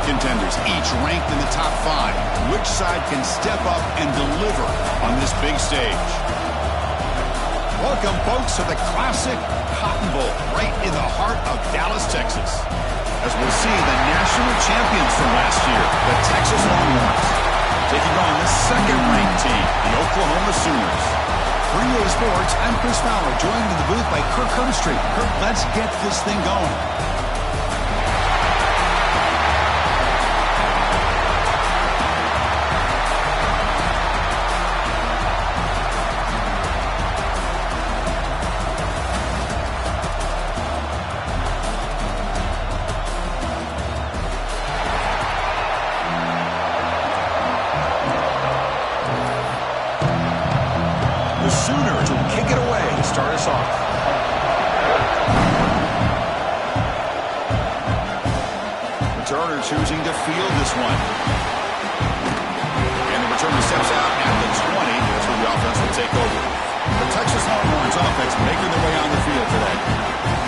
contenders, each ranked in the top 5. Which side can step up and deliver on this big stage? Welcome, folks, to the classic Cotton Bowl, right in the heart of Dallas, Texas. As we'll see the national champions from last year, the Texas Longhorns, taking on the second-ranked team, the Oklahoma Sooners. For EA Sports, I'm Chris Fowler, joined in the booth by Kirk Herbstreit. Kirk, let's get this thing going. The Sooners will kick it away to start us off. Returner choosing to field this one. And the returner steps out at the 20. That's where the offense will take over. The Texas Longhorns offense making their way on the field today.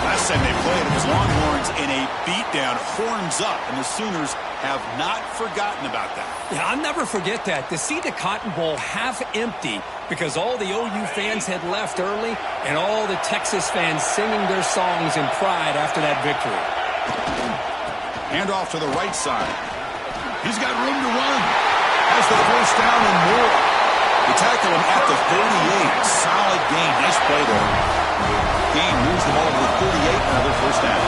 Last time they played, it was Longhorns in a beatdown, horns up, and the Sooners have not forgotten about that. Yeah, I'll never forget that. To see the Cotton Bowl half empty because all the OU fans had left early and all the Texas fans singing their songs in pride after that victory. Hand off to the right side. He's got room to run. Has the first down and more. They tackle him at the 38. Solid gain. Nice play there. Gain moves the ball to the 38. Another first down.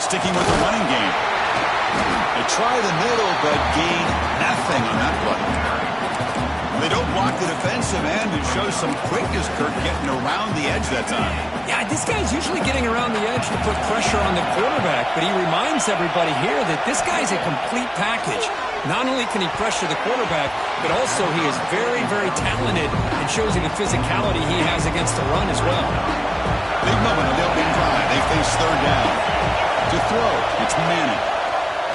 Sticking with the running game. They try the middle, but gain nothing on that play. They don't block the defensive end and show some quickness, Kirk, getting around the edge that time. Yeah, this guy's usually getting around the edge to put pressure on the quarterback, but he reminds everybody here that this guy's a complete package. Not only can he pressure the quarterback, but also he is very, very talented and shows you the physicality he has against the run as well. Big moment on the opening drive. They face third down. To throw, it's Manning.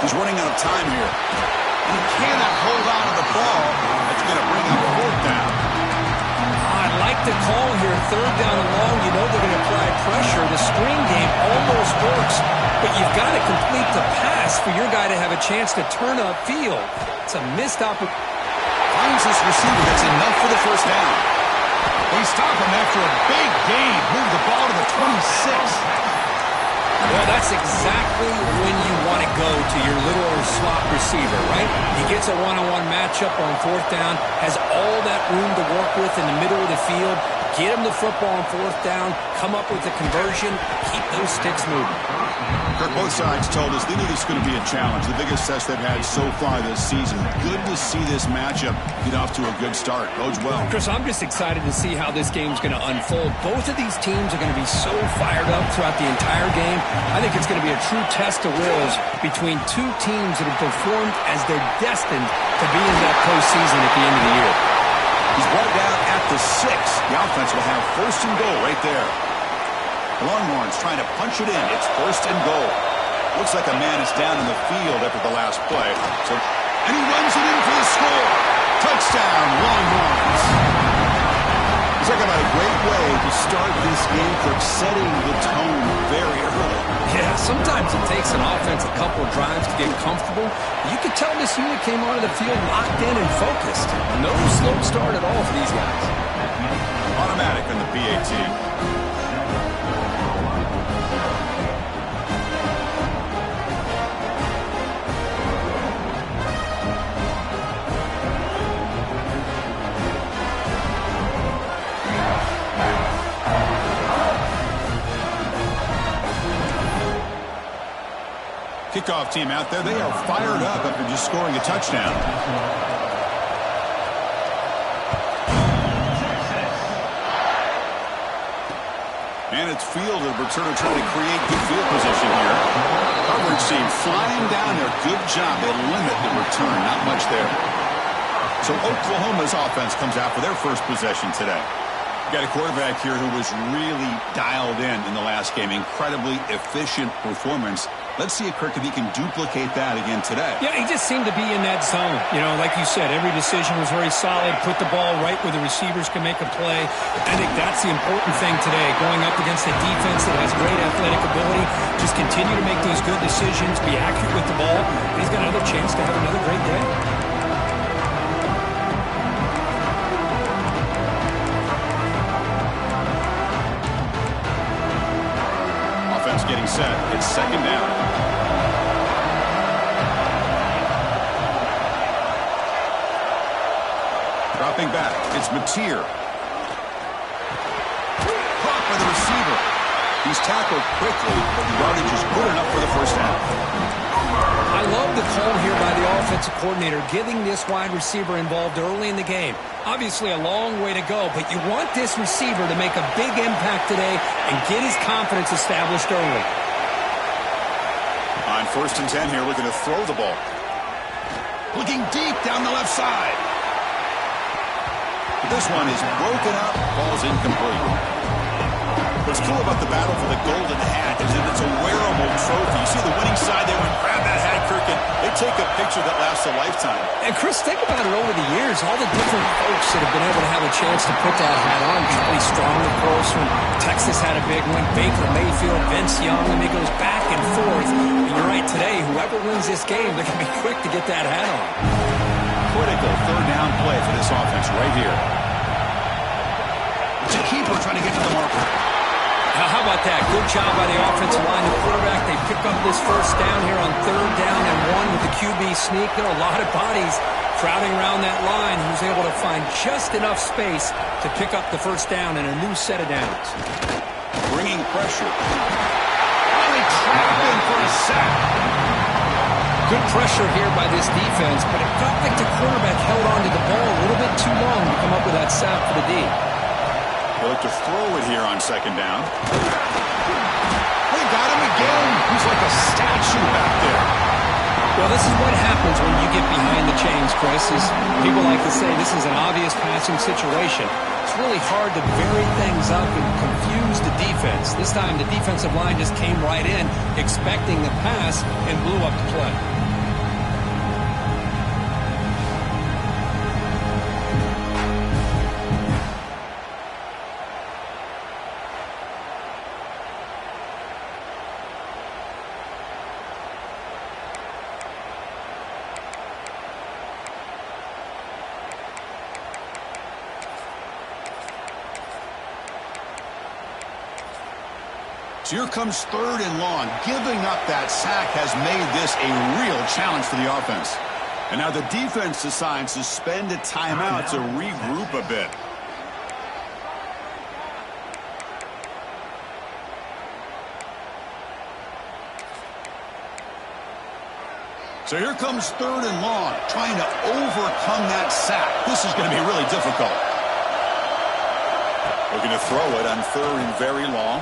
He's running out of time here. And he cannot hold on to the ball. That's going to bring up fourth down. I like the call here. Third down and long. You know they're going to apply pressure. The screen game almost works, but you've got to complete the pass for your guy to have a chance to turn upfield. It's a missed opportunity. Finds this receiver. That's enough for the first down. They stop him after a big gain. Move the ball to the 26. Well, that's exactly when you want to go to your little slot receiver, right? He gets a one-on-one matchup on fourth down, has all that room to work with in the middle of the field, get him the football on fourth down, come up with a conversion, keep those sticks moving. Kirk, both sides told us they knew this was going to be a challenge, the biggest test they've had so far this season. Good to see this matchup get off to a good start. Bodes well. Chris, I'm just excited to see how this game's going to unfold. Both of these teams are going to be so fired up throughout the entire game. I think it's going to be a true test of wills between two teams that have performed as they're destined to be in that postseason at the end of the year. He's brought down at the 6. The offense will have first and goal right there. Longhorns trying to punch it in. It's first and goal. Looks like a man is down in the field after the last play. And he runs it in for the score. Touchdown, Longhorns. Talk about a great way to start this game, for setting the tone very early. Yeah, sometimes it takes an offense a couple of drives to get comfortable. You could tell this unit came onto the field locked in and focused. No slow start at all for these guys. Automatic on the PAT. Kickoff team out there, they are fired up after just scoring a touchdown. And it's fielded. Returner trying to create good field position here. Coverage team flying down there. Good job. They limit the return. Not much there. So Oklahoma's offense comes out for their first possession today. Got a quarterback here who was really dialed in the last game. Incredibly efficient performance Let's see if Kirk, if he can duplicate that again today. Yeah, he just seemed to be in that zone. You know, like you said, every decision was very solid. Put the ball right where the receivers can make a play. I think that's the important thing today, going up against a defense that has great athletic ability. Just continue to make those good decisions, be accurate with the ball, and he's got another chance to have another great day. Getting set. It's second down. Dropping back. It's Mateer. Caught by the receiver. He's tackled quickly, but the yardage is good enough for the first down. I love the call here by the offensive coordinator, getting this wide receiver involved early in the game. Obviously a long way to go, but you want this receiver to make a big impact today and get his confidence established early. On 1st and 10 here, looking to throw the ball. Looking deep down the left side. This one is broken up, ball's incomplete. What's cool about the battle for the golden hat is that it's a wearable trophy. You see the winning side there when grab that hat, Kirk, and they take a picture that lasts a lifetime. And Chris, think about it over the years, all the different folks that have been able to have a chance to put that hat on. Charlie Strong, of course, when Texas had a big one. Baker Mayfield, Vince Young, and it goes back and forth. And you're right, today, whoever wins this game, they're going to be quick to get that hat on. Critical third down play for this offense right here. It's a keeper trying to get to the marker. How about that? Good job by the offensive line. The quarterback, they pick up this first down here on 3rd down and 1 with the QB sneak. There are a lot of bodies crowding around that line. He was able to find just enough space to pick up the first down and a new set of downs. Bringing pressure. Finally trapped in for a sack. Good pressure here by this defense, but it felt like the quarterback held on to the ball a little bit too long to come up with that sack for the D. They look to throw it here on 2nd down. They got him again. He's like a statue back there. Well, this is what happens when you get behind the chains, Chris. Is people like to say this is an obvious passing situation. It's really hard to vary things up and confuse the defense. This time the defensive line just came right in, expecting the pass, and blew up the play. So here comes 3rd and long. Giving up that sack has made this a real challenge for the offense. And now the defense decides to spend a timeout to regroup a bit. So here comes 3rd and long, trying to overcome that sack. This is going to be really difficult. Looking to throw it on 3rd and very long.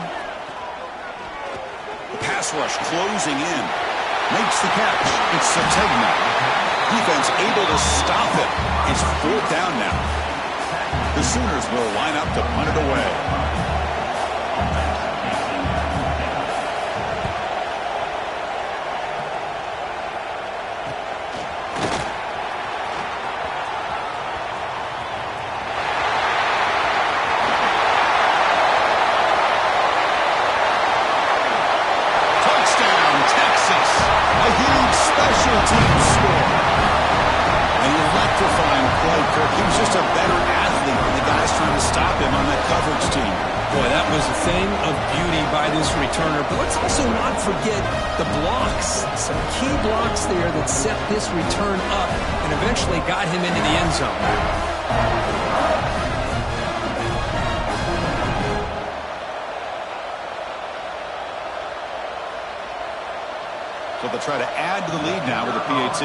The pass rush closing in. Makes the catch. It's Sategna. Defense able to stop it. It's 4th down now. The Sooners will line up to punt it away. That set this return up and eventually got him into the end zone. So they'll try to add to the lead now with a PAT.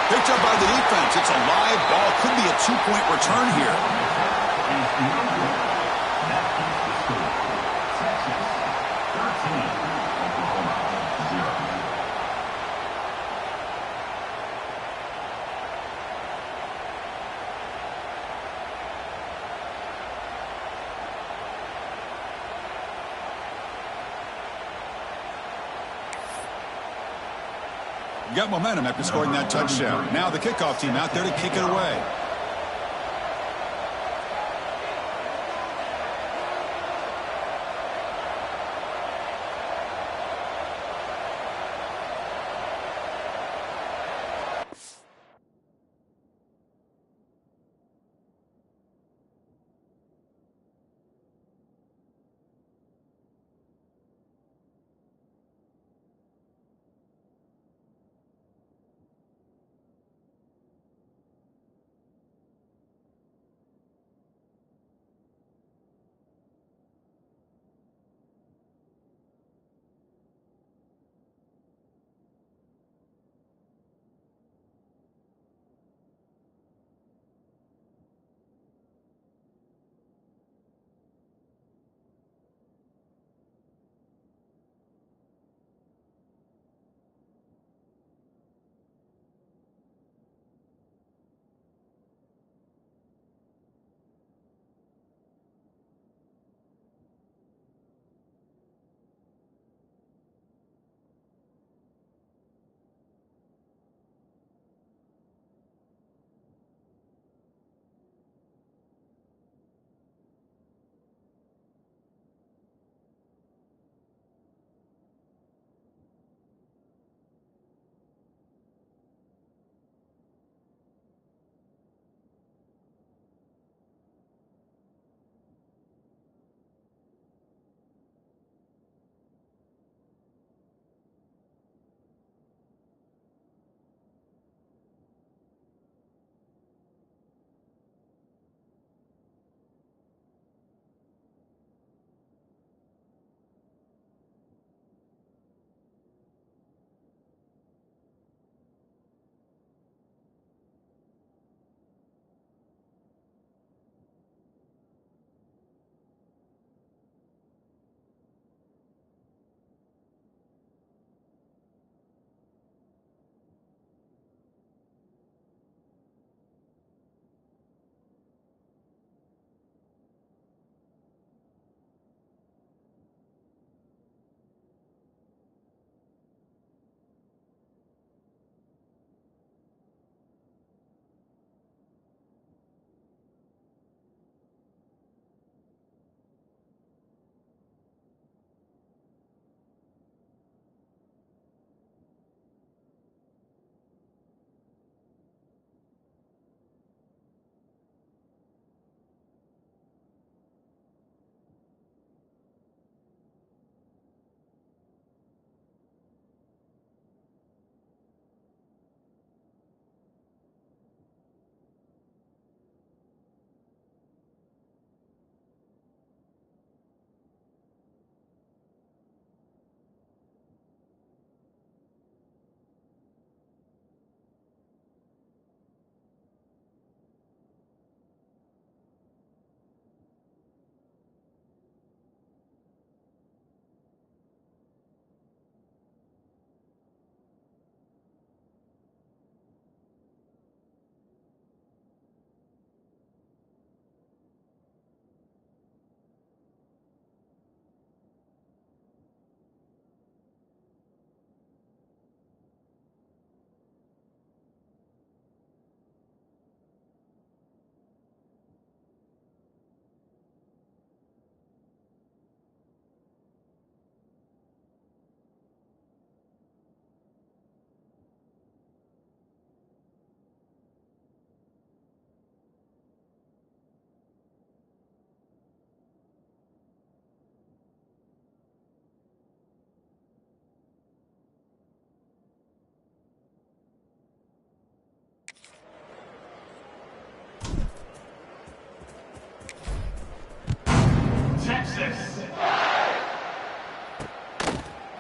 Picked up by the defense. It's a live ball. Could be a 2-point return here. Got momentum after scoring that touchdown. Now the kickoff team out there to kick it away.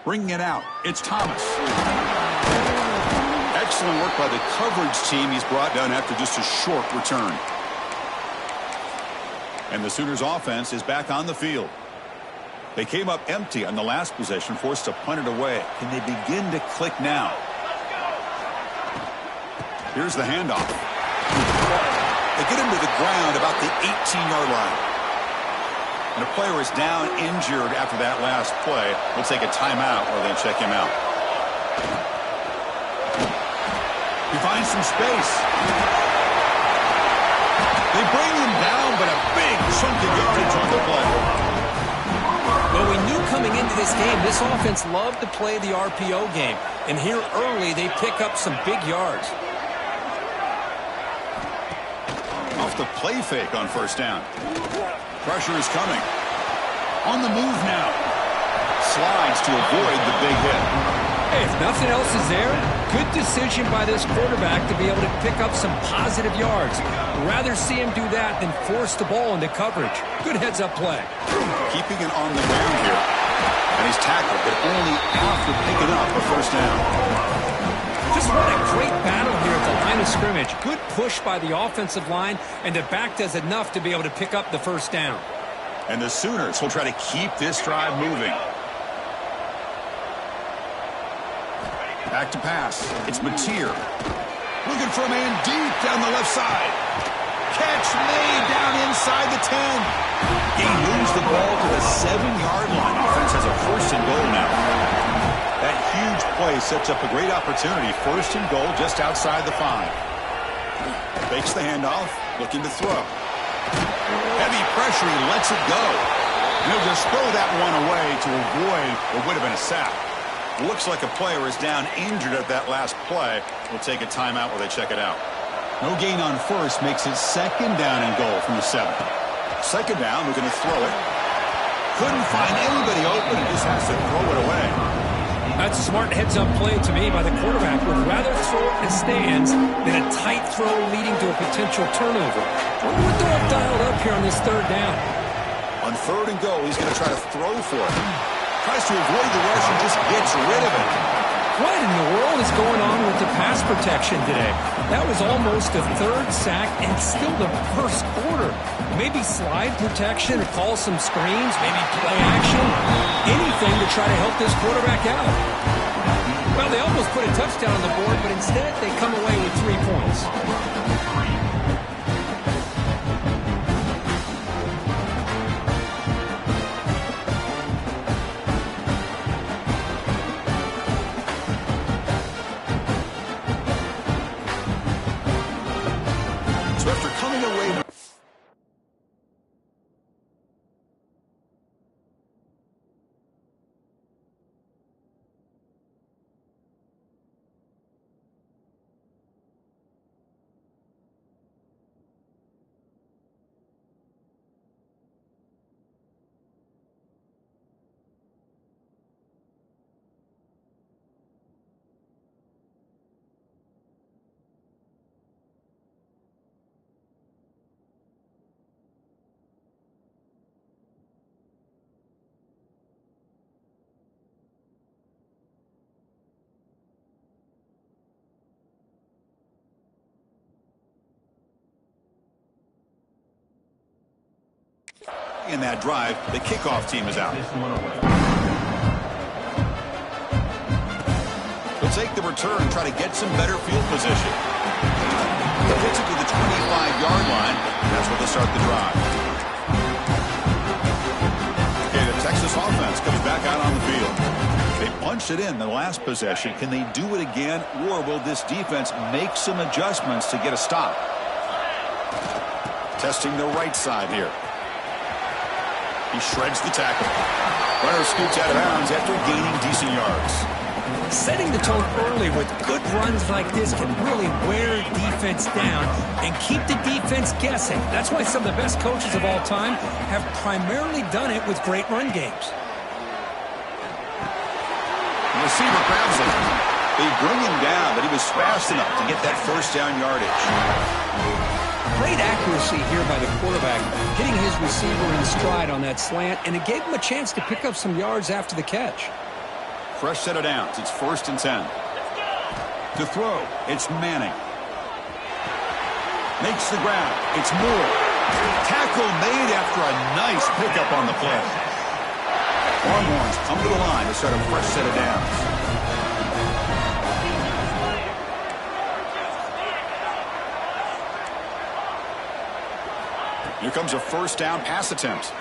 Bringing it out, it's Thomas. Excellent work by the coverage team. He's brought down after just a short return. And the Sooners offense is back on the field. They came up empty on the last possession, forced to punt it away. Can they begin to click now? Here's the handoff. They get him to the ground about the 18-yard line. And a player is down injured after that last play. We'll take a timeout or then check him out. finds some space. They bring him down, but a big chunk of yardage on the play. Well, we knew coming into this game, this offense loved to play the RPO game. And here early, they pick up some big yards. Off the play fake on first down. Pressure is coming. On the move now. Slides to avoid the big hit. Hey, if nothing else is there, good decision by this quarterback to be able to pick up some positive yards. Rather see him do that than force the ball into coverage. Good heads-up play. Keeping it on the ground here. And he's tackled, but only after picking up a first down. Just what a great battle here at the line of scrimmage. Good push by the offensive line, and the back does enough to be able to pick up the first down. And the Sooners will try to keep this drive moving. Back to pass. It's Mateer. Looking for a man deep down the left side. Catch made down inside the 10. He moves the ball to the 7-yard line. Offense has a first and goal now. That huge play sets up a great opportunity. First and goal just outside the 5. Fakes the handoff. Looking to throw. Heavy pressure. He lets it go. And he'll just throw that one away to avoid what would have been a sack. Looks like a player is down injured at that last play. We'll take a timeout while they check it out. No gain on first makes it second down and goal from the 7. Second down, we're going to throw it. Couldn't find anybody open and just has to throw it away. That's a smart heads-up play to me by the quarterback. Would rather throw it in the stands than a tight throw leading to a potential turnover. Wonder what they'll have dialed up here on this third down. On third and goal, he's going to try to throw for it. Tries to avoid the rush and just gets rid of it. What in the world is going on with the pass protection today? That was almost a third sack and still the first quarter. Maybe slide protection or call some screens, maybe play action. Anything to try to help this quarterback out. Well, they almost put a touchdown on the board, but instead they come away with 3 points. In that drive, the kickoff team is out. He'll take the return and try to get some better field position. He gets it to the 25-yard line. That's where they'll start the drive. Okay, the Texas offense comes back out on the field. They punched it in the last possession. Can they do it again, or will this defense make some adjustments to get a stop? Testing the right side here. He shreds the tackle. Runner scoots out of bounds after gaining decent yards. Setting the tone early with good runs like this can really wear defense down and keep the defense guessing. That's why some of the best coaches of all time have primarily done it with great run games. The receiver grabs him. They bring him down, but he was fast enough to get that first down yardage. Great accuracy here by the quarterback, hitting his receiver in stride on that slant, and it gave him a chance to pick up some yards after the catch. Fresh set of downs. It's 1st and 10. To throw, it's Manning. Makes the grab. It's Moore. Tackle made after a nice pickup on the play. Longhorns come to the line to start a fresh set of downs. Here comes a first down pass attempt.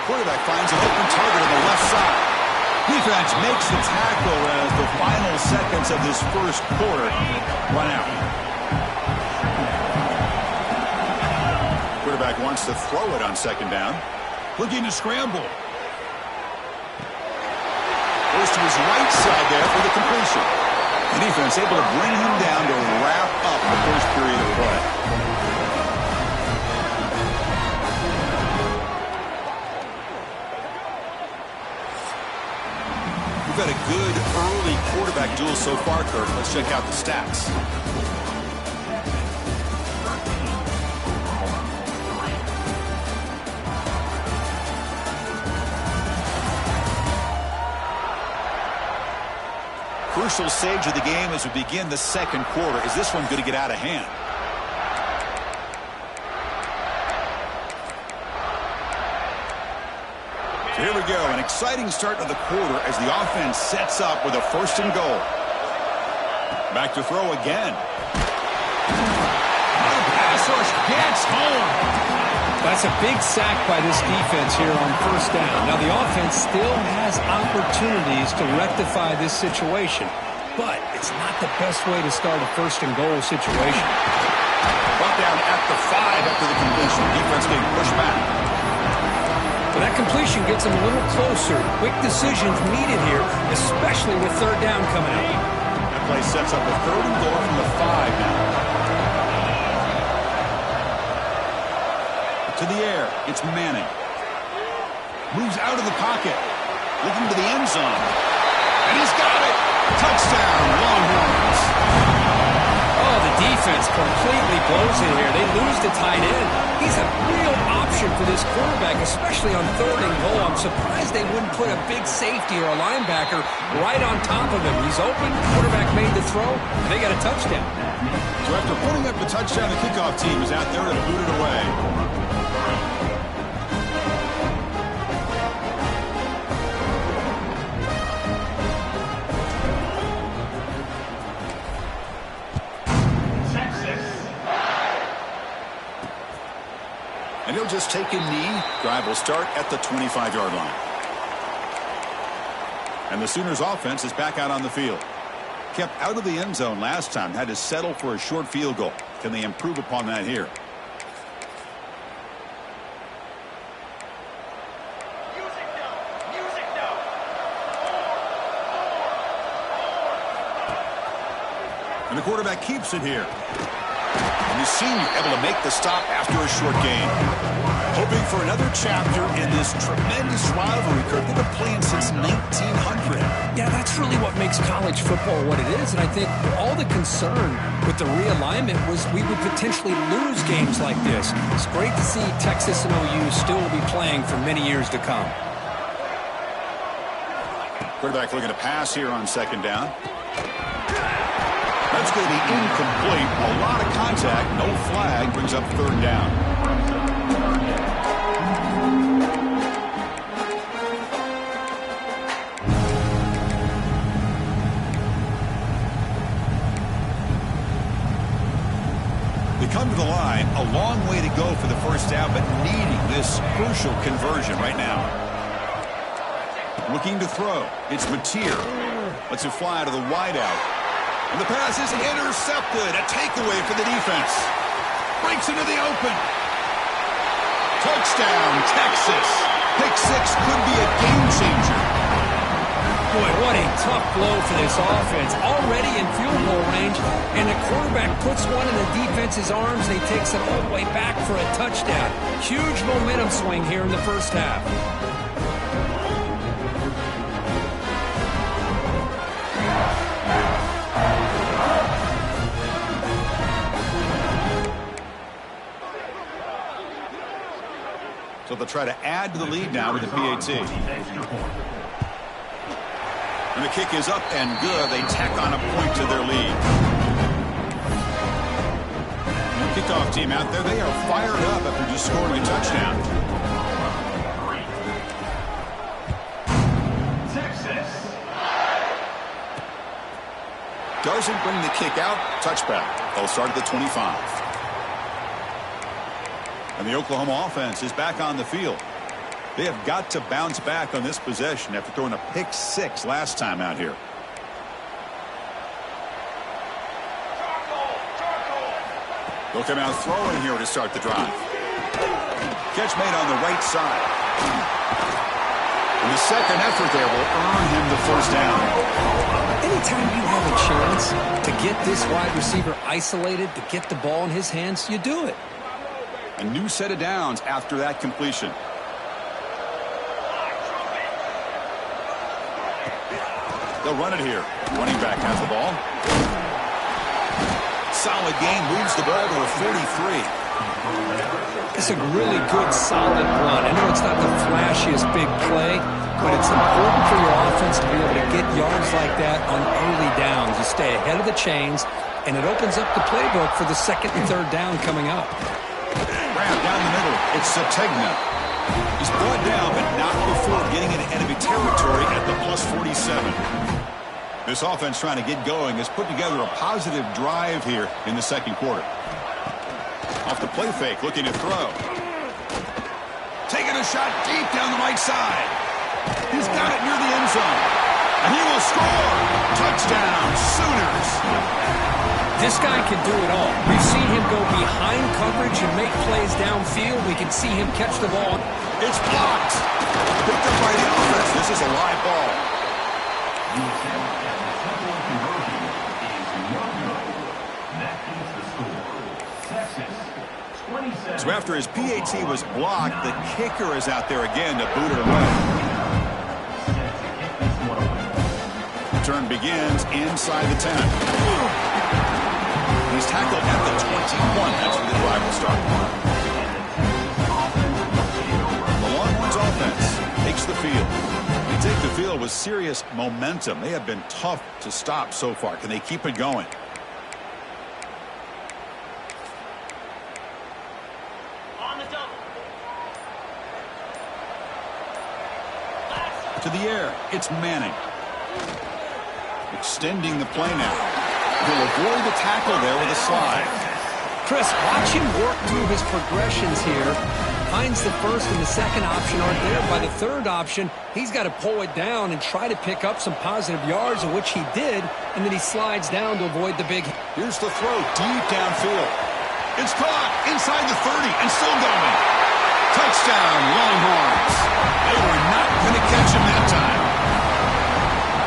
Quarterback finds an open target on the left side. Defense makes the tackle as the final seconds of this first quarter run out. Quarterback wants to throw it on second down. Looking to scramble. Goes to his right side there for the completion. The defense able to bring him down to wrap up the first period of play. We've had a good early quarterback duel so far, Kirk. Let's check out the stats. Crucial stage of the game as we begin the second quarter. Is this one going to get out of hand? So here we go. An exciting start to the quarter as the offense sets up with a first and goal. Back to throw again. Pass rush gets home. That's a big sack by this defense here on first down. Now, the offense still has opportunities to rectify this situation, but it's not the best way to start a first and goal situation. Brought down at the 5 after the completion. Defense getting pushed back. But that completion gets them a little closer. Quick decisions needed here, especially with third down coming up. That play sets up a third and goal from the 5 now. To the air, it's Manning. Moves out of the pocket. Looking to the end zone. And he's got it. Touchdown, Longhorns. Oh, the defense completely blows it here. They lose the tight end. He's a real option for this quarterback, especially on third and goal. I'm surprised they wouldn't put a big safety or a linebacker right on top of him. He's open. Quarterback made the throw. And they got a touchdown. So after putting up the touchdown, the kickoff team is out there and boot it away. And he'll just take a knee. Drive will start at the 25-yard line. And the Sooners offense is back out on the field. Kept out of the end zone last time. Had to settle for a short field goal. Can they improve upon that here? And the quarterback keeps it here. And the senior able to make the stop after a short gain. Hoping for another chapter in this tremendous rivalry, Kirk. They've been playing since 1900. Yeah, that's really what makes college football what it is. And I think all the concern with the realignment was we would potentially lose games like this. It's great to see Texas and OU still be playing for many years to come. Quarterback looking to pass here on second down. That's going to be incomplete. A lot of contact. No flag. Brings up third down. They come to the line. A long way to go for the first down, but needing this crucial conversion right now. Looking to throw. It's Mateer. Lets it fly to the wideout. And the pass is intercepted. A takeaway for the defense. Breaks into the open. Touchdown, Texas. Pick six could be a game changer. Boy, what a tough blow for this offense. Already in field goal range, and the quarterback puts one in the defense's arms, and he takes it all the way back for a touchdown. Huge momentum swing here in the first half. So they'll try to add to the lead now with the PAT. And the kick is up and good. They tack on a point to their lead. The kickoff team out there, they are fired up after just scoring a touchdown. Texas. Doesn't bring the kick out. Touchback. They'll start at the 25. And the Oklahoma offense is back on the field. They have got to bounce back on this possession after throwing a pick-6 last time out here. They'll come out throwing here to start the drive. Catch made on the right side. And the second effort there will earn him the first down. Anytime you have a chance to get this wide receiver isolated, to get the ball in his hands, you do it. A new set of downs after that completion. They'll run it here. Running back has the ball. Solid gain, moves the ball to a 43. It's a really good, solid run. I know it's not the flashiest big play, but it's important for your offense to be able to get yards like that on early downs. You stay ahead of the chains, and it opens up the playbook for the second and third down coming up. Grab down the middle. It's Sategna. He's brought down, but not before getting into enemy territory at the plus 47. This offense trying to get going has put together a positive drive here in the second quarter. Off the play fake, looking to throw. Taking a shot deep down the right side. He's got it near the end zone. And he will score. Touchdown, Sooners. This guy can do it all. We've seen him go behind coverage and make plays downfield. We can see him catch the ball. It's blocked. Picked up by the offense. This is a live ball. So after his PAT was blocked, the kicker is out there again to boot it away. Return begins inside the 10. He's tackled at the 21. That's where the drive will start. The Longhorns offense takes the field. They take the field with serious momentum. They have been tough to stop so far. Can they keep it going? To the air, it's Manning. Extending the play now. He'll avoid the tackle there with a slide. Chris, watch him work through his progressions here. Finds the first and the second option aren't there. By the third option, he's got to pull it down and try to pick up some positive yards, which he did, and then he slides down to avoid the big. Here's the throw deep downfield. It's caught inside the 30 and still going. Touchdown, Longhorns. They were not going to catch him that time.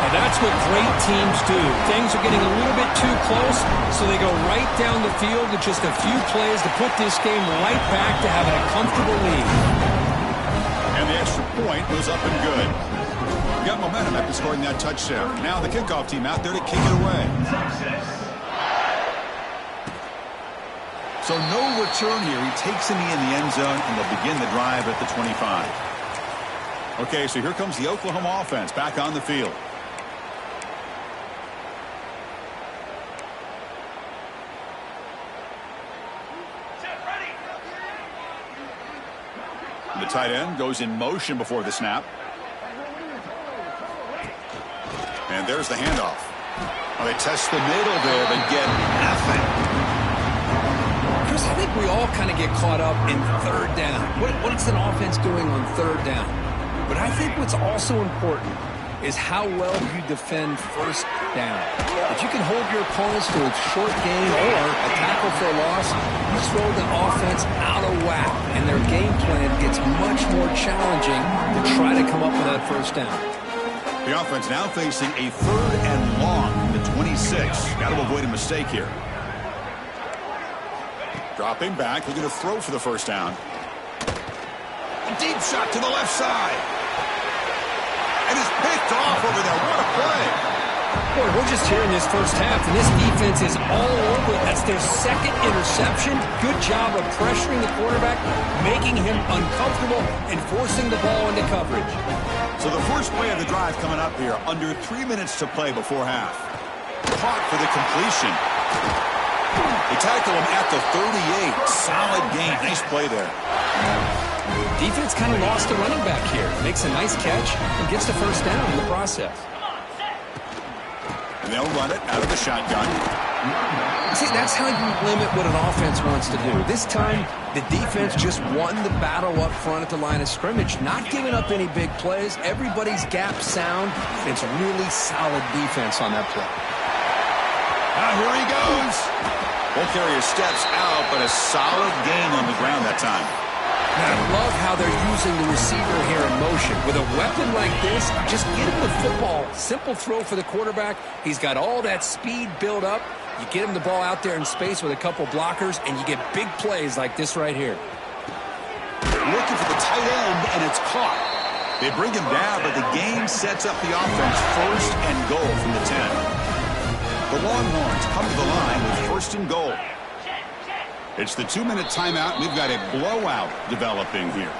And that's what great teams do. Things are getting a little bit too close, so they go right down the field with just a few plays to put this game right back to having a comfortable lead. And the extra point was up and good. We got momentum after scoring that touchdown. Now the kickoff team out there to kick it away. So no return here. He takes him in the end zone, and they'll begin the drive at the 25. Okay, so here comes the Oklahoma offense back on the field. The tight end goes in motion before the snap. And there's the handoff. Well, they test the middle there, but get nothing. Chris, I think we all kind of get caught up in third down. What's an offense doing on third down? But I think what's also important is how well you defend first down. If you can hold your opponents to a short gain or a tackle for a loss, you throw the offense out of whack, and their game plan gets much more challenging to try to come up with that first down. The offense now facing a third and long from the 26. Got to avoid a mistake here. Dropping back, looking to throw for the first down. A deep shot to the left side. And it's picked off over there. What a play. Boy, we're just here in this first half, and this defense is all over it. That's their second interception. Good job of pressuring the quarterback, making him uncomfortable, and forcing the ball into coverage. So the first play of the drive coming up here. Under 3 minutes to play before half. Caught for the completion. They tackle him at the 38. Solid gain. Nice play there. Defense kind of lost a running back here. Makes a nice catch and gets the first down in the process. And they'll run it out of the shotgun. See, See, that's how you limit what an offense wants to do. This time, the defense just won the battle up front at the line of scrimmage, not giving up any big plays. Everybody's gap sound. It's really solid defense on that play. Here he goes. Won't carry his steps out, but a solid gain on the ground that time. And I love how they're using the receiver here in motion. With a weapon like this, just get him the football. Simple throw for the quarterback. He's got all that speed built up. You get him the ball out there in space with a couple blockers, and you get big plays like this right here. Looking for the tight end, and it's caught. They bring him down, but the game sets up the offense first and goal from the 10. The Longhorns come to the line with first and goal. It's the 2-minute timeout. We've got a blowout developing here.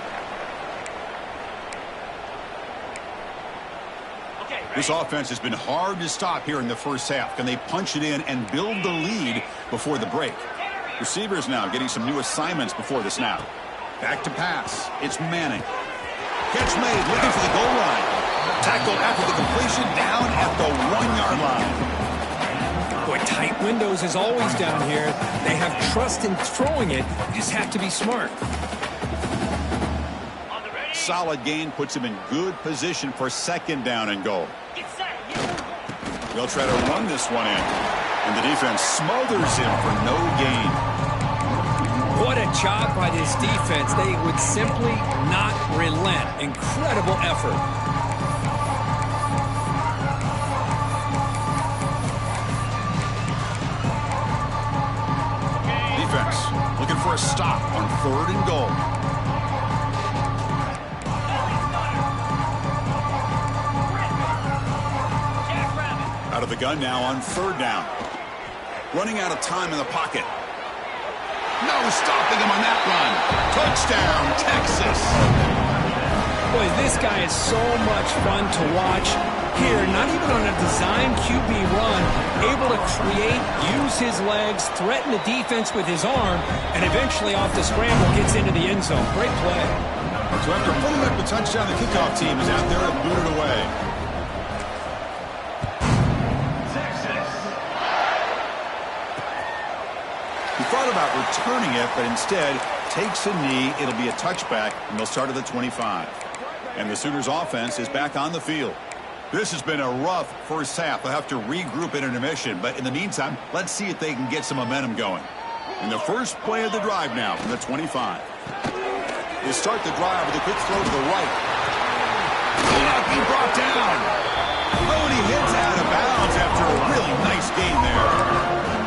This offense has been hard to stop here in the first half. Can they punch it in and build the lead before the break? Receivers now getting some new assignments before the snap. Back to pass. It's Manning. Catch made, looking for the goal line. Tackled after the completion, down at the 1-yard line. Boy, tight windows is always down here. They have trust in throwing it. You just have to be smart. Solid gain puts him in good position for second down and goal. They'll try to run this one in. And the defense smothers him for no gain. What a job by this defense. They would simply not relent. Incredible effort. Looking for a stop on third and goal. Out of the gun now on third down. Running out of time in the pocket. No stopping him on that run. Touchdown, Texas. Boy, this guy is so much fun to watch. Here, not even on a design QB run, able to create, use his legs, threaten the defense with his arm, and eventually off the scramble gets into the end zone. Great play. So after putting up the touchdown, the kickoff team is out there and booted away. He thought about returning it, but instead takes a knee. It'll be a touchback, and they'll start at the 25. And the Sooners offense is back on the field. This has been a rough first half. They'll have to regroup at intermission, but in the meantime, let's see if they can get some momentum going. In the first play of the drive now from the 25. They start the drive with a quick throw to the right. He brought down. Oh, and he hits out of bounds after a really nice gain there.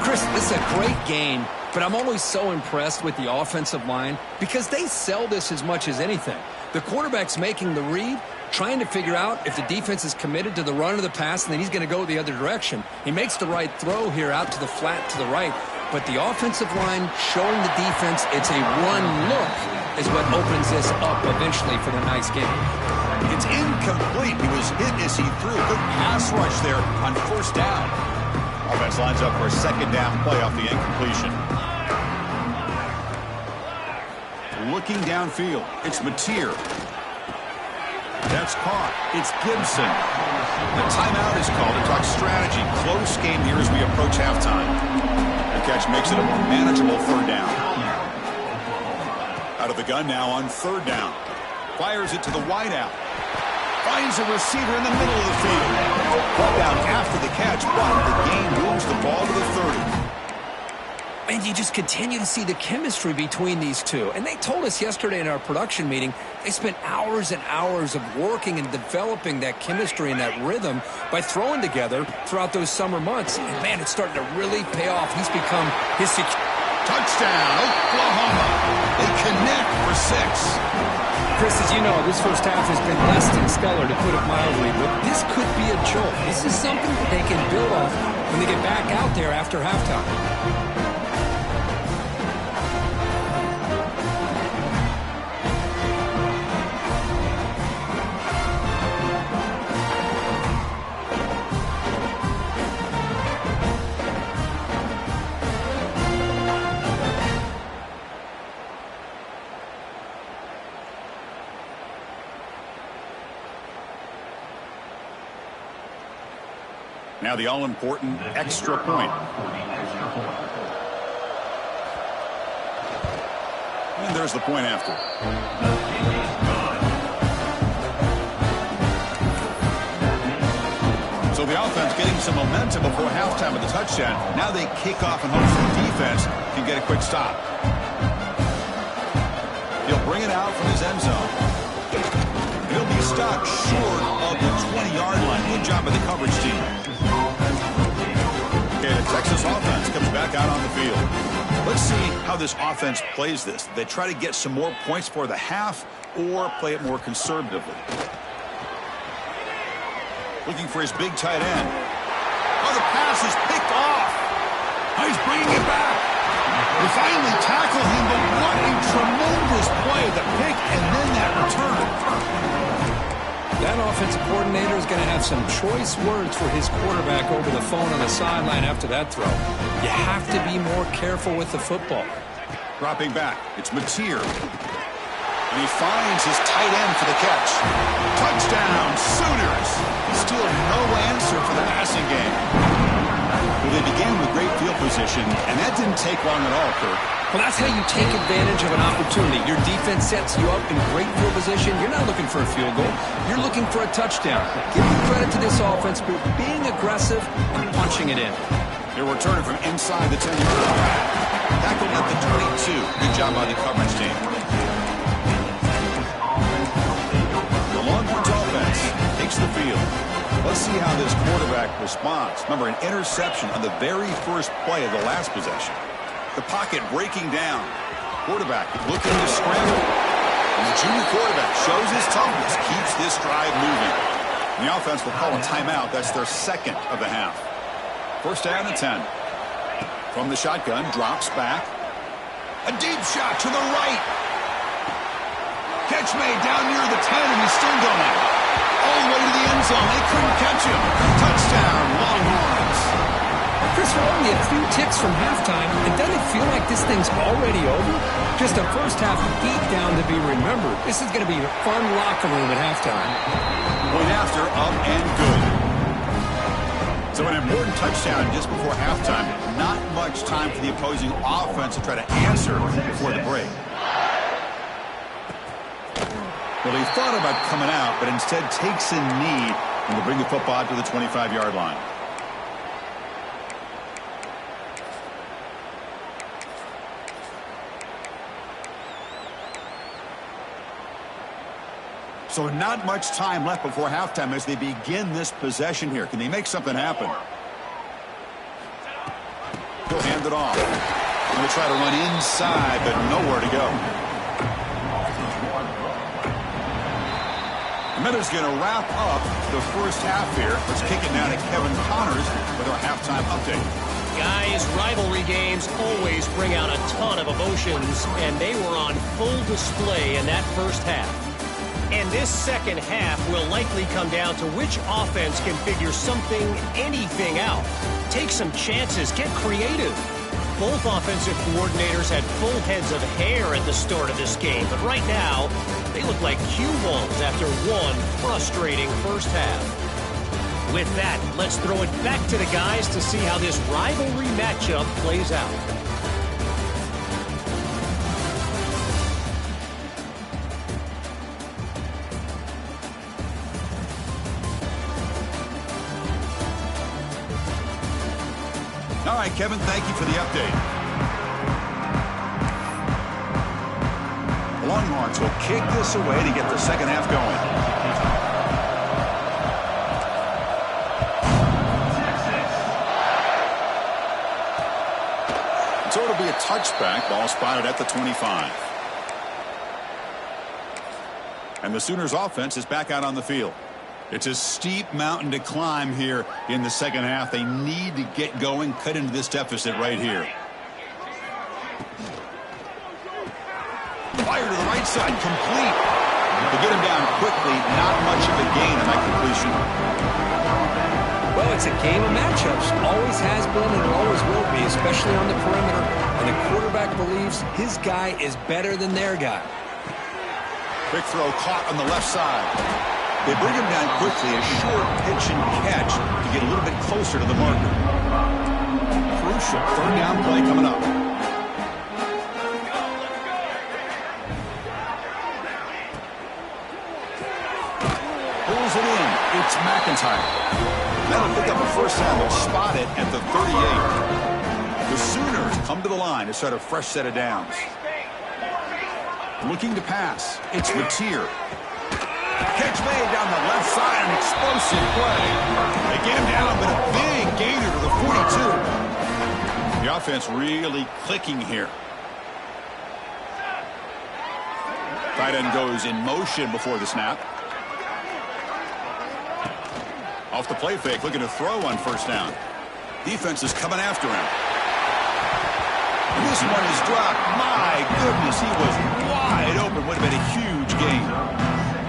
Chris, this is a great gain, but I'm always so impressed with the offensive line because they sell this as much as anything. The quarterback's making the read, trying to figure out if the defense is committed to the run or the pass, and then he's going to go the other direction. He makes the right throw here out to the flat to the right, but the offensive line showing the defense it's a run look is what opens this up eventually for the nice game. It's incomplete. He was hit as he threw. Good pass rush there on first down. Offense lines up for a second down play off the incompletion. Looking downfield, it's Mateer. That's caught. It's Gibson. The timeout is called to talk strategy. Close game here as we approach halftime. The catch makes it a more manageable third down. Out of the gun now on third down. Fires it to the wideout. Finds a receiver in the middle of the field. Brought down after the catch, but the game moves the ball to the 30. And you just continue to see the chemistry between these two. And they told us yesterday in our production meeting, they spent hours and hours of working and developing that chemistry and that rhythm by throwing together throughout those summer months. And man, it's starting to really pay off. He's become his touchdown, Oklahoma. They connect for 6. Chris, as you know, this first half has been less than stellar, to put it mildly, but this could be a jolt. This is something that they can build off when they get back out there after halftime. Now the all-important extra point. there's the point after. So the offense getting some momentum before halftime with the touchdown. Now they kick off and hope the defense can get a quick stop. He'll bring it out from his end zone. He'll be stopped short of the 20-yard line. Good job by the coverage team. Okay, the Texas offense comes back out on the field. Let's see how this offense plays this. They try to get some more points for the half or play it more conservatively. Looking for his big tight end. Oh, the pass is picked off. Oh, he's bringing it back. They finally tackle him, but what a tremendous play. The pick and then that return. That offensive coordinator is going to have some choice words for his quarterback over the phone on the sideline after that throw. You have to be more careful with the football. Dropping back, it's Mateer. And he finds his tight end for the catch. Touchdown, Sooners. Still no answer for the passing game. Well, they began with great field position, and that didn't take long at all, Kirk. Well, that's how you take advantage of an opportunity. Your defense sets you up in great field position. You're not looking for a field goal. You're looking for a touchdown. Give credit to this offense for being aggressive and punching it in. They're returning from inside the 10-yard line. Tackled at the 22. Good job by the coverage team. The Longhorns offense takes the field. Let's see how this quarterback responds. Remember, an interception on the very first play of the last possession. The pocket breaking down. Quarterback looking to scramble. And the junior quarterback shows his toughness, keeps this drive moving. And the offense will call a timeout. That's their second of the half. First down and 10. From the shotgun, drops back. A deep shot to the right. Catch made down near the 10, and he's still going. All the way to the end zone. They couldn't catch him. Touchdown, Longhorns. Chris, we're only a few ticks from halftime, and doesn't it feel like this thing's already over? Just a first half beatdown to be remembered. This is going to be a fun locker room at halftime. Point after, up and good. So an important touchdown just before halftime. Not much time for the opposing offense to try to answer before the break. Well, he thought about coming out, but instead takes a knee and will bring the football to the 25-yard line. So not much time left before halftime as they begin this possession here. Can they make something happen? He'll hand it off. Going to try to run inside, but nowhere to go. The Miners going to wrap up the first half here. Let's kick it now to Kevin Connors with our halftime update. Guys, rivalry games always bring out a ton of emotions, and they were on full display in that first half. And this second half will likely come down to which offense can figure something, anything out. Take some chances, get creative. Both offensive coordinators had full heads of hair at the start of this game, but right now, they look like cue balls after one frustrating first half. With that, let's throw it back to the guys to see how this rivalry matchup plays out. All right, Kevin, thank you for the update. The Longhorns will kick this away to get the second half going. So it'll be a touchback. Ball spotted at the 25. And the Sooners offense is back out on the field. It's a steep mountain to climb here in the second half. They need to get going, cut into this deficit right here. Fire to the right side, complete. To get him down quickly, not much of a gain on that completion. Well, it's a game of matchups. Always has been and always will be, especially on the perimeter. And the quarterback believes his guy is better than their guy. Quick throw caught on the left side. They bring him down quickly, a short pitch and catch to get a little bit closer to the marker. Crucial third down play coming up. come to the line to start a fresh set of downs. Looking to pass. It's Mateer. Catch made down the left side, an explosive play. They get him down, but a big gainer to the 42. The offense really clicking here. Tight end goes in motion before the snap. Off the play fake, looking to throw on first down. Defense is coming after him. This one is dropped. My goodness, he was wide open. Would have been a huge gain.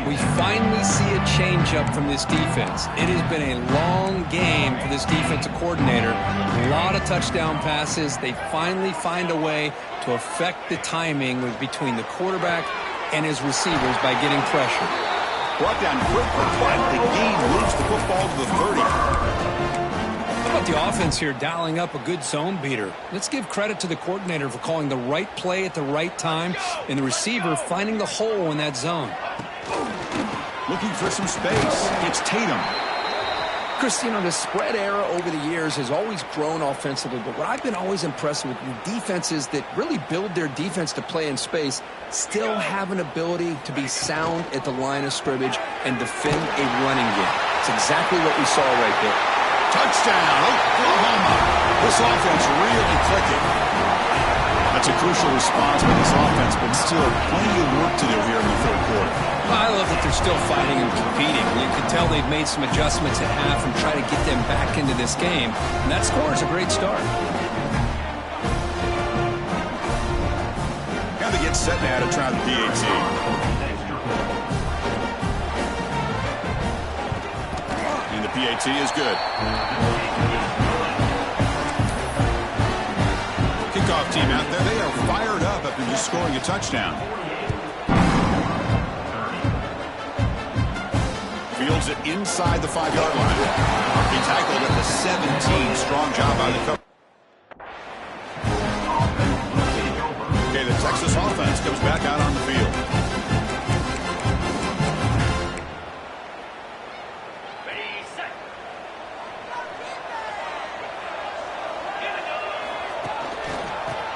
We finally see a change-up from this defense. It has been a long game for this defensive coordinator. A lot of touchdown passes. They finally find a way to affect the timing between the quarterback and his receivers by getting pressure. Brought down quick for punt. The gain moves the football to the 30. How about the offense here dialing up a good zone beater? Let's give credit to the coordinator for calling the right play at the right time and the receiver finding the hole in that zone. Looking for some space. It's Tatum. Chris, you know, the spread era over the years has always grown offensively, but what I've been always impressed with the defenses that really build their defense to play in space still have an ability to be sound at the line of scrimmage and defend a running game. It's exactly what we saw right there. Touchdown, Oklahoma. This offense really clicking. That's a crucial response by this offense, but still plenty of work to do here in the third quarter. I love that they're still fighting and competing. You can tell they've made some adjustments at half and try to get them back into this game. And that score is a great start. Now they get set now to try the PAT. And the PAT is good. Kickoff team out there, they are fired up after just scoring a touchdown. Fields it inside the 5-yard line. He tackled at the 17. Strong job by the cover. Okay, the Texas offense comes back out on the field.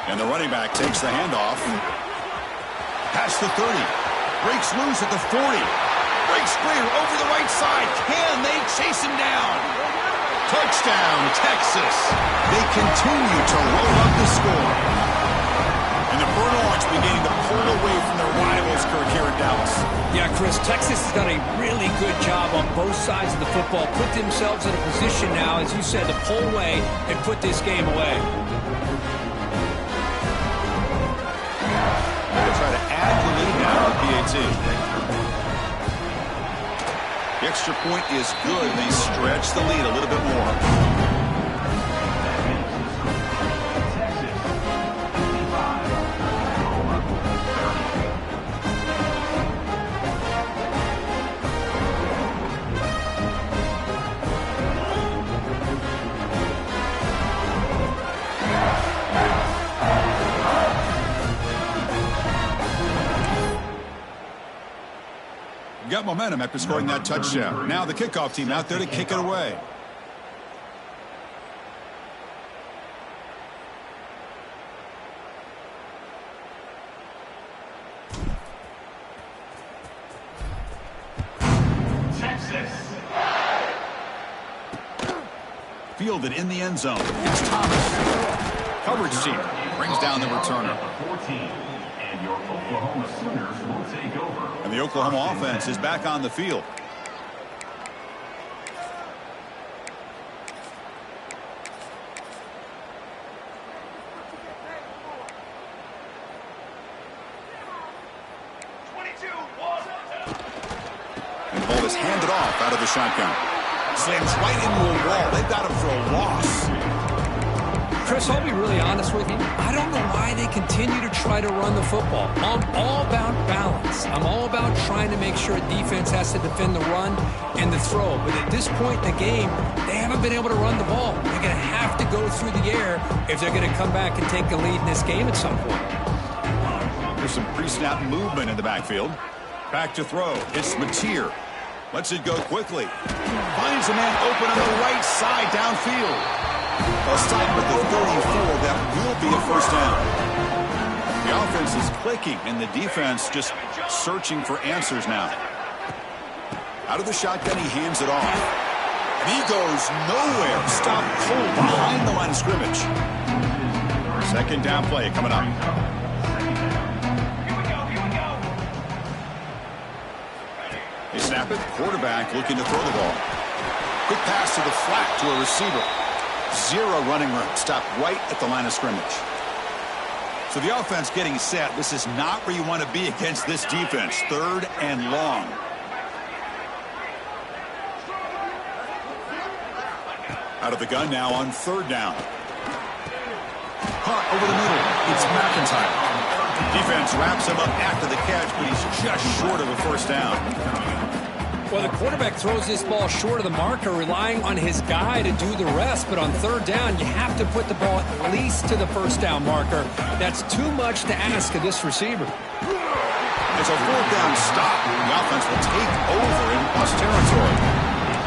And the running back takes the handoff. Past the 30. Breaks loose at the 40. Breaks clear over the right side. Can they chase him down? Touchdown, Texas. They continue to roll up the score. And the Burnt Orange beginning to pull away from their rivals, Kirk, here in Dallas. Yeah, Chris, Texas has done a really good job on both sides of the football. Put themselves in a position now, as you said, to pull away and put this game away. They'll try to add the lead now to PAT. The extra point is good. They stretch the lead a little bit more. Got momentum after scoring that touchdown. Now the kickoff team out there to kick it away. Texas. Fielded in the end zone. It's Thomas. Coverage team brings down the returner. 14, and your Oklahoma Sooners will take over. And the Oklahoma offense is back on the field. And the ball is handed off out of the shotgun. Slams right into a wall. They've got him for a loss. Chris, I'll be really honest with you. I don't know why they continue to try to run the football. I'm all about balance. I'm all about trying to make sure a defense has to defend the run and the throw. But at this point in the game, they haven't been able to run the ball. They're going to have to go through the air if they're going to come back and take the lead in this game at some point. There's some pre-snap movement in the backfield. Back to throw. It's Mateer. Lets it go quickly. Finds a man open on the right side downfield. They'll stop at the 34. That will be a first down. The offense is clicking, and the defense just searching for answers now. Out of the shotgun, he hands it off. And he goes nowhere. Stop cold behind the line of scrimmage. Second down play coming up. They snap it. Quarterback looking to throw the ball. Quick pass to the flat to a receiver. Zero running room. Stopped right at the line of scrimmage. So the offense getting set. This is not where you want to be against this defense. Third and long. Out of the gun now on third down. Caught over the middle. It's McIntyre. Defense wraps him up after the catch, but he's just short of a first down. Well, the quarterback throws this ball short of the marker, relying on his guy to do the rest. But on third down, you have to put the ball at least to the first down marker. That's too much to ask of this receiver. It's a fourth down stop. The offense will take over in plus territory.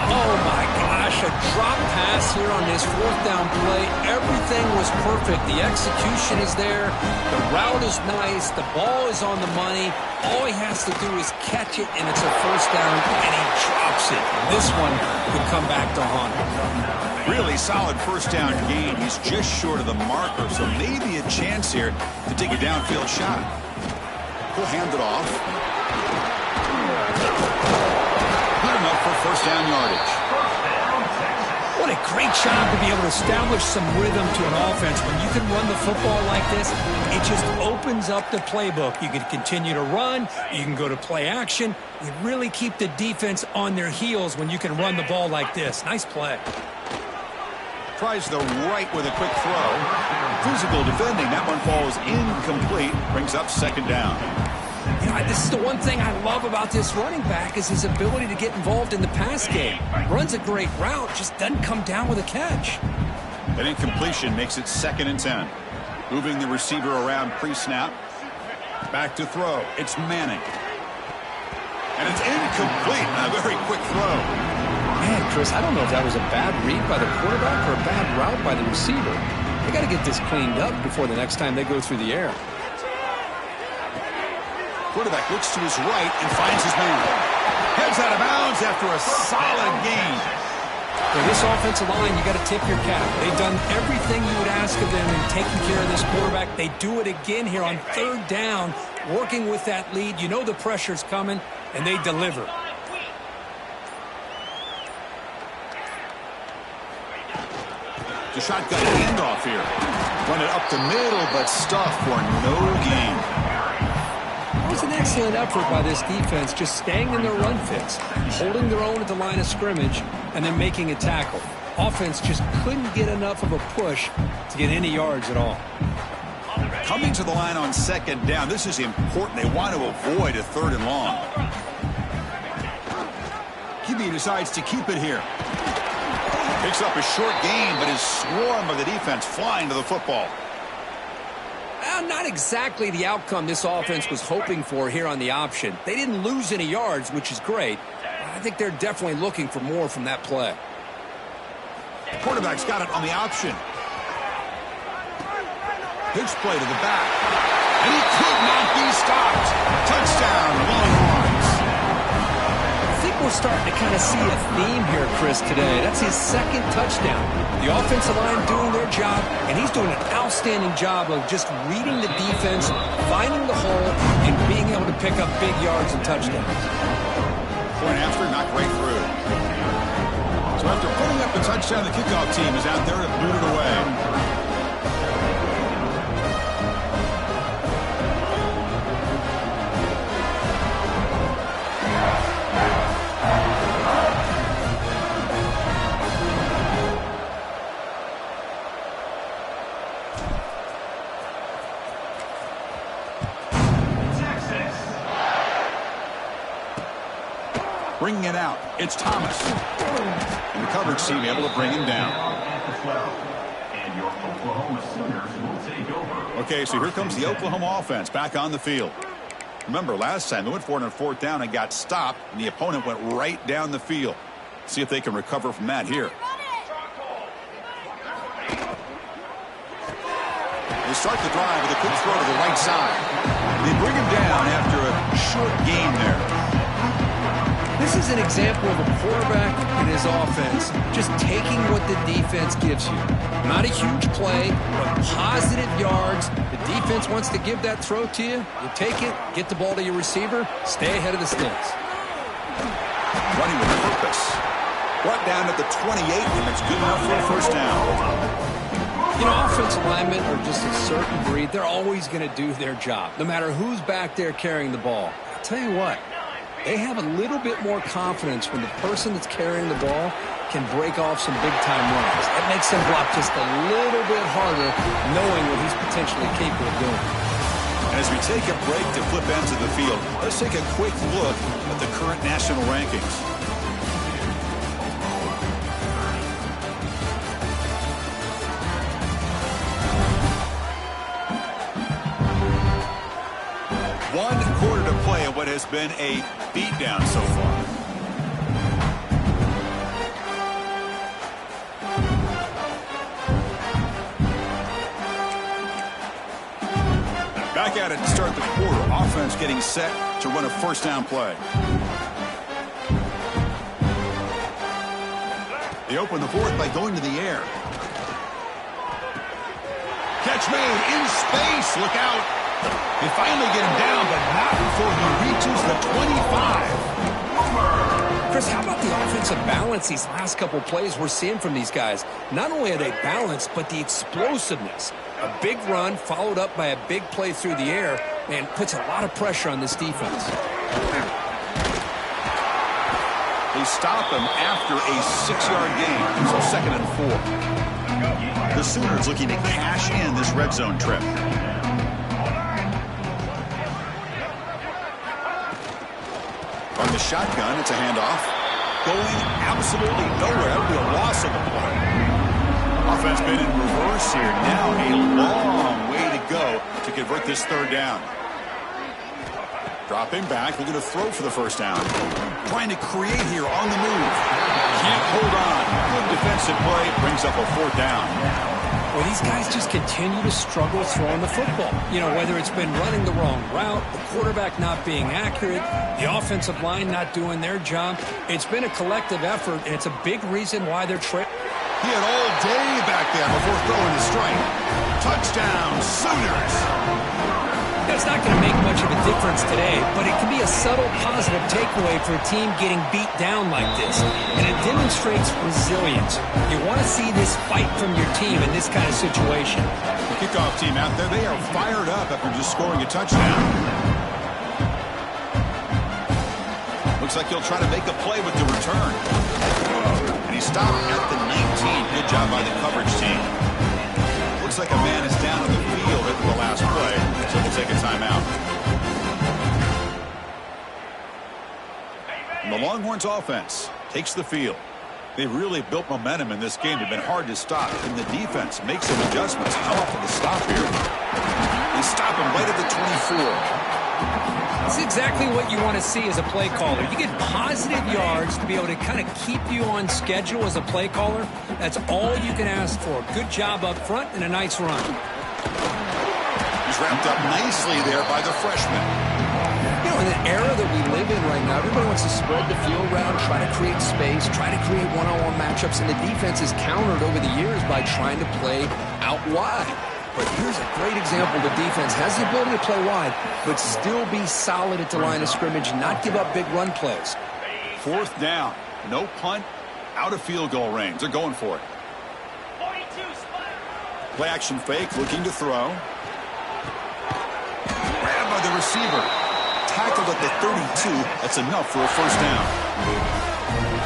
Oh, my gosh, a drop pass here on this fourth down play. Everything was perfect. The execution is there. The route is nice. The ball is on the money. All he has to do is catch it, and it's a first down, and he drops it. This one could come back to haunt him. Really solid first down gain. He's just short of the marker, so maybe a chance here to take a downfield shot. He'll hand it off. Up for first down yardage. What a great job to be able to establish some rhythm to an offense. When you can run the football like this, it just opens up the playbook. You can continue to run. You can go to play action. You really keep the defense on their heels when you can run the ball like this. Nice play. Tries the right with a quick throw. Physical defending. That one falls incomplete. Brings up second down. You know, this is the one thing I love about this running back is his ability to get involved in the pass game. Runs a great route, just doesn't come down with a catch. That incompletion makes it 2nd and 10. Moving the receiver around pre-snap. Back to throw. It's Manning. And it's incomplete. A very quick throw. Man, Chris, I don't know if that was a bad read by the quarterback or a bad route by the receiver. They got to get this cleaned up before the next time they go through the air. Quarterback looks to his right and finds his man. Heads out of bounds after a solid gain. For this offensive line, you got to tip your cap. They've done everything you would ask of them in taking care of this quarterback. They do it again here on third down, working with that lead. You know the pressure's coming, and they deliver. The shotgun handoff here. Run it up the middle, but stuffed for no gain. It was an excellent effort by this defense, just staying in their run fits, holding their own at the line of scrimmage, and then making a tackle. Offense just couldn't get enough of a push to get any yards at all. Coming to the line on second down, this is important. They want to avoid a third and long. QB decides to keep it here. Picks up a short gain, but is swarmed by the defense flying to the football. Not exactly the outcome this offense was hoping for here on the option. They didn't lose any yards, which is great. I think they're definitely looking for more from that play. The quarterback's got it on the option. Pitch play to the back. And he could not be stopped. Touchdown, Longhorns. I think we're starting to kind of see a theme here, Chris, today. That's his 2nd touchdown. The offensive line doing their job, and he's doing an outstanding job of just reading the defense, finding the hole, and being able to pick up big yards and touchdowns. Point after, not right through. So after putting up the touchdown, the kickoff team is out there to boot it away. Bringing it out, it's Thomas. And the coverage team able to bring him down. And your Oklahoma Sooners will take over. Okay, so here comes the Oklahoma offense back on the field. Remember, last time they went for it on fourth down and got stopped, and the opponent went right down the field. See if they can recover from that here. start the drive with a quick throw to the right side. They bring him down after a short gain there. This is an example of a quarterback and his offense just taking what the defense gives you. Not a huge play, but positive yards. The defense wants to give that throw to you. You take it, get the ball to your receiver, stay ahead of the sticks. Running with purpose. Brought down at the 28, and it's good enough for a first down. You know, offensive linemen are just a certain breed. They're always going to do their job, no matter who's back there carrying the ball. I'll tell you what, they have a little bit more confidence when the person that's carrying the ball can break off some big-time runs. That makes them block just a little bit harder, knowing what he's potentially capable of doing. As we take a break to flip ends of the field, let's take a quick look at the current national rankings. One quarter to play in what has been a beatdown so far. Back at it to start the quarter. Offense getting set to run a first down play. They open the fourth by going to the air. Catch made in space. Look out. They finally get him down, but not before he reaches the 25. Chris, how about the offensive balance these last couple plays we're seeing from these guys? Not only are they balanced, but the explosiveness. A big run followed up by a big play through the air and puts a lot of pressure on this defense. They stop him after a 6-yard gain, so 2nd and 4. The Sooners looking to cash in this red zone trip. From the shotgun, it's a handoff. Going absolutely nowhere. That would be a loss of the play. Offense been in reverse here. Now a long way to go to convert this third down. Dropping back, looking to throw for the first down. Trying to create here on the move. Can't hold on. Good defensive play. Brings up a fourth down. Well, these guys just continue to struggle throwing the football. You know, whether it's been running the wrong route, the quarterback not being accurate, the offensive line not doing their job. It's been a collective effort, and it's a big reason why they're He had all day back there before throwing the strike. Touchdown, Sooners. It's not going to make much of a difference today, but it can be a subtle positive takeaway for a team getting beat down like this. And it demonstrates resilience. You want to see this fight from your team in this kind of situation. The kickoff team out there, they are fired up after just scoring a touchdown. Looks like he'll try to make a play with the return. And he stopped at the 19. Good job by the coverage team. Looks like a man is down on the field at the last play, so we'll take a timeout. And the Longhorns offense takes the field. They really built momentum in this game. They've been hard to stop, and the defense makes some adjustments. How about the stop here? They stop him right at the 24. It's exactly what you want to see as a play caller. You get positive yards to be able to kind of keep you on schedule as a play caller. That's all you can ask for. Good job up front and a nice run. He's wrapped up nicely there by the freshman. You know, in the era that we live in right now, everybody wants to spread the field around, try to create space, try to create one-on-one matchups, and the defense is countered over the years by trying to play out wide. But here's a great example. The defense has the ability to play wide, but still be solid at the line of scrimmage, not give up big run plays. Fourth down. No punt. Out of field goal range. They're going for it. Play action fake. Looking to throw. Grabbed by the receiver. Tackled at the 32. That's enough for a first down.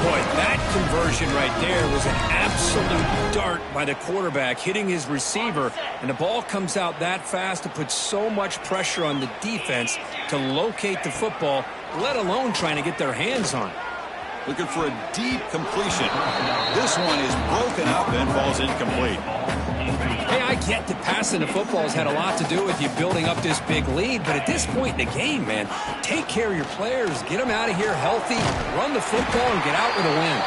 Boy, that conversion right there was an absolute dart by the quarterback hitting his receiver, and the ball comes out that fast to put so much pressure on the defense to locate the football, let alone trying to get their hands on it. Looking for a deep completion. This one is broken up and falls incomplete. Hey, I get that passing the football has had a lot to do with you building up this big lead, but at this point in the game, man, take care of your players, get them out of here healthy, run the football, and get out with a win.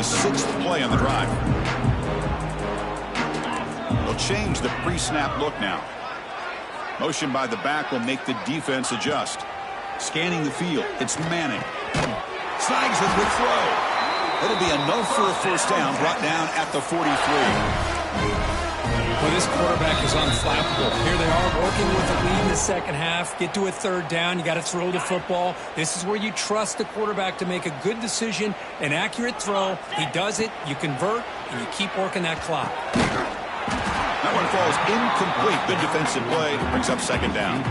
sixth play on the drive. They'll change the pre-snap look now. Motion by the back will make the defense adjust. Scanning the field, it's Manning. Snags it with throw. It'll be enough for a first down, brought down at the 43. Well, this quarterback is unflappable. Here they are working with the lead in the second half. Get to a third down. You got to throw the football. This is where you trust the quarterback to make a good decision, an accurate throw. He does it. You convert, and you keep working that clock. That one falls incomplete. Good defensive play. Brings up second down.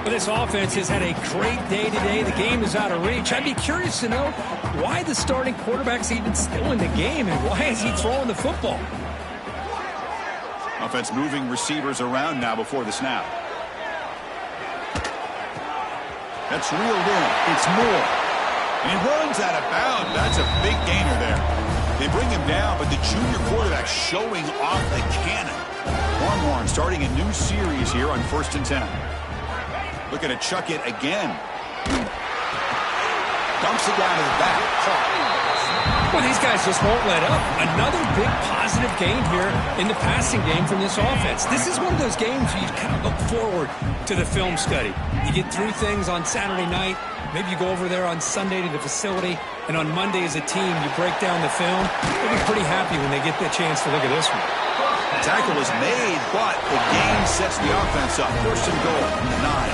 Well, this offense has had a great day today. The game is out of reach. I'd be curious to know why the starting quarterback's even still in the game, and why is he throwing the football? Offense moving receivers around now before the snap. That's reeled in. It's Moore. And he runs out of bounds. That's a big gainer there. They bring him down, but the junior quarterback showing off the cannon. Longhorn starting a new series here on 1st and 10. Looking to chuck it again. Dumps it down to the back. Well, these guys just won't let up. Another big positive gain here in the passing game from this offense. This is one of those games where you kind of look forward to the film study. You get through things on Saturday night. Maybe you go over there on Sunday to the facility, and on Monday as a team, you break down the film. They'll be pretty happy when they get the chance to look at this one. Tackle is made, but the gain sets the offense up. 1st and goal from the 9.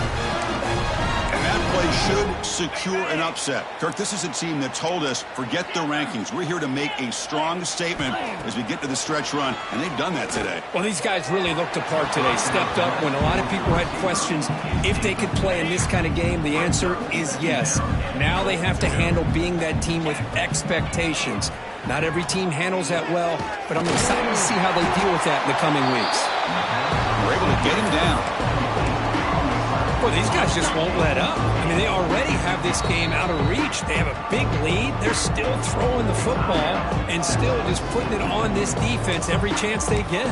And that play should secure an upset. Kirk, this is a team that told us, forget the rankings. We're here to make a strong statement as we get to the stretch run, and they've done that today. Well, these guys really looked apart today, stepped up when a lot of people had questions if they could play in this kind of game. The answer is yes. Now they have to handle being that team with expectations. Not every team handles that well, but I'm excited to see how they deal with that in the coming weeks. We're able to get him down. Well, these guys just won't let up. I mean, they already have this game out of reach. They have a big lead. They're still throwing the football and still just putting it on this defense every chance they get.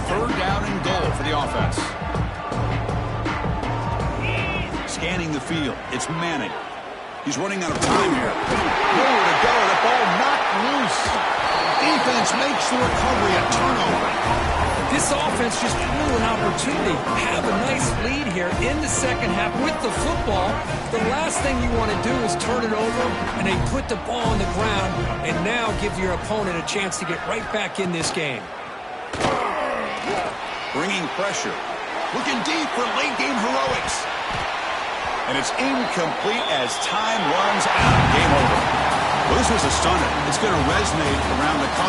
3rd down and goal for the offense. Scanning the field. It's Manning. He's running out of time here. Nowhere to go. The ball knocked loose. Defense makes the recovery. A turnover. This offense just blew an opportunity. Have a nice lead here in the second half with the football. The last thing you want to do is turn it over, and they put the ball on the ground and now give your opponent a chance to get right back in this game. Bringing pressure. Looking deep for late game heroics. And it's incomplete as time runs out. Game over. Well, this was a stunner. It's going to resonate around the college